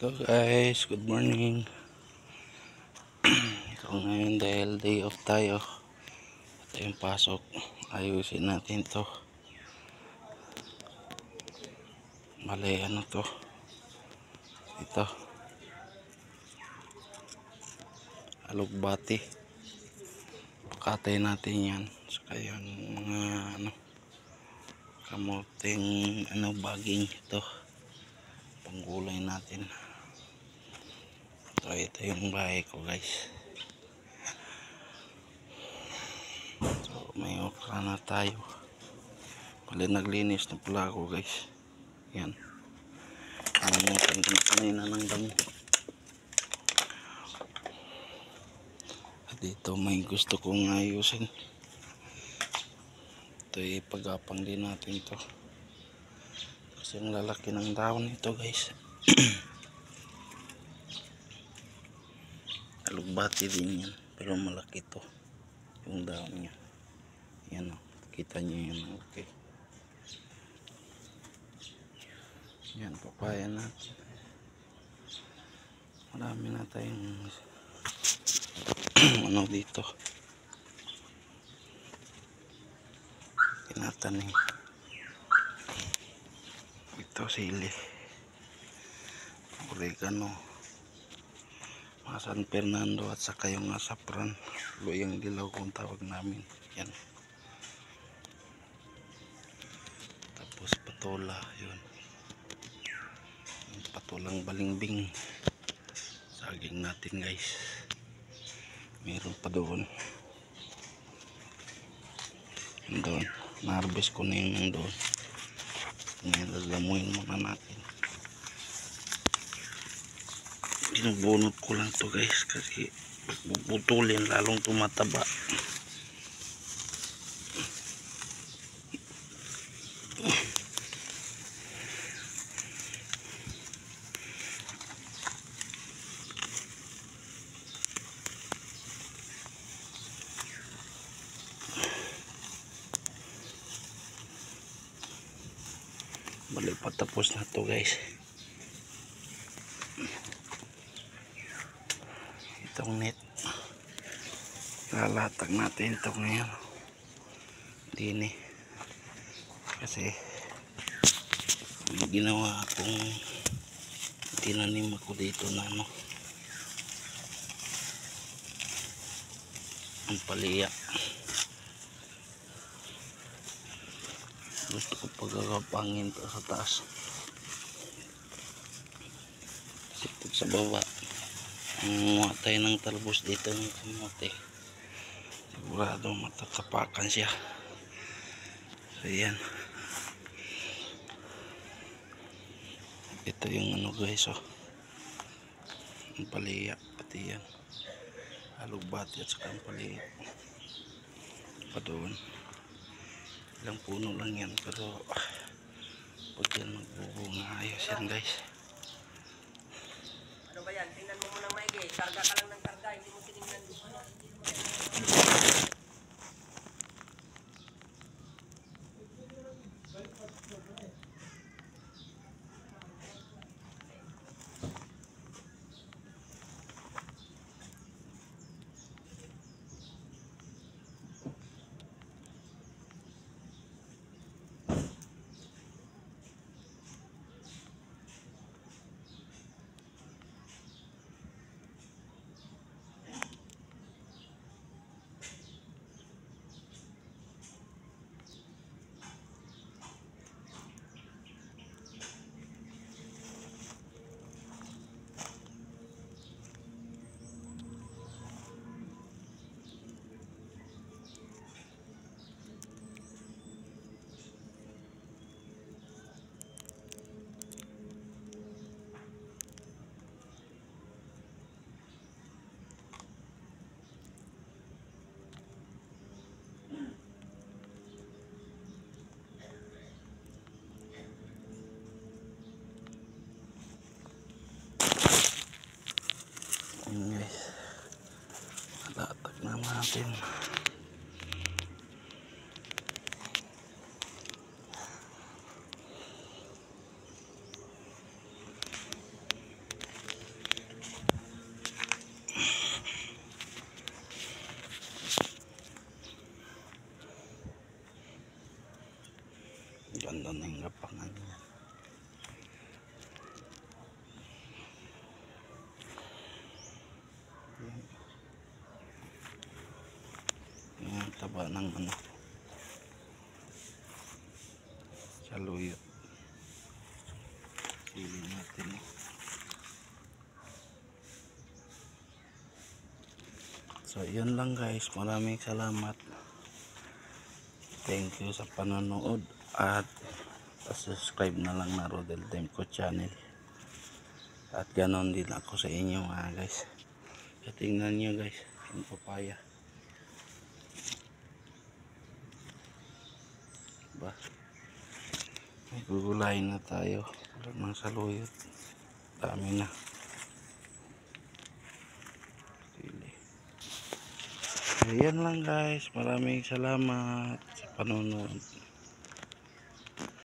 Hello guys, good morning. So ngayon dahil day off tayo, ito yung pasok, ayusin natin to. Mali ano to, ito alugbati, pakatay natin yan. Saka yung mga kamuting baging, ito panggulay natin. So ito yung bahay ko guys. So may okra na tayo. Pala naglinis na pala ako guys. Yan, namutan ko na kanina ng damo. At dito may gusto kong ayusin. Ito ipagapang din natin to kasi ang lalaki ng dahon nito guys. Alugbati din yan pero malaki to yung dahon niya. Yan o, kita nyo yan. Okay, yan, papaya natin. Marami na tayong ano dito tinatanim. Ito sili, oregano, San Fernando at saka yung asapran, luyang dilaw kung tawag namin. Yan, tapos patola, yun yung patolang balimbing, saging natin guys. Meron pa doon, na-harvest ko na yung doon. Ngayon lalamuin muna natin. Binubunot ko lang to guys kasi puputulin lalong tumataba. Balik patapos na to guys. Itong net lalatag natin ito ngayon din kasi may ginawa akong tinanim ako dito na ang palaya. Gusto ko pagkakapangin to sa taas kasi pag sa baba mga tayo ng talbos dito ng kamote, sigurado matatapakan siya. So yan, ito yung guys, oh, ang palaya, pati yan alugbati at saka ang palaya pa doon. Ilang puno lang yan pero pag yan magbubunga ayos yan guys. Ano ba yan? Tingnan mo muna maigi. Karga ka lang ng karga. Hindi mo tinignan doon. Guys, natatag na natin. baba ng ano, saluyot. Pili natin. So yun lang guys, maraming salamat. Thank you sa panonood at subscribe na lang na Rodel Temco channel. At ganon din ako sa inyo mga guys. So, tingnan nyo guys, yung papaya. Ba? May gugulayin na tayo. Wala ng saluyot. Dami na. Ayan lang guys, maraming salamat sa panonood.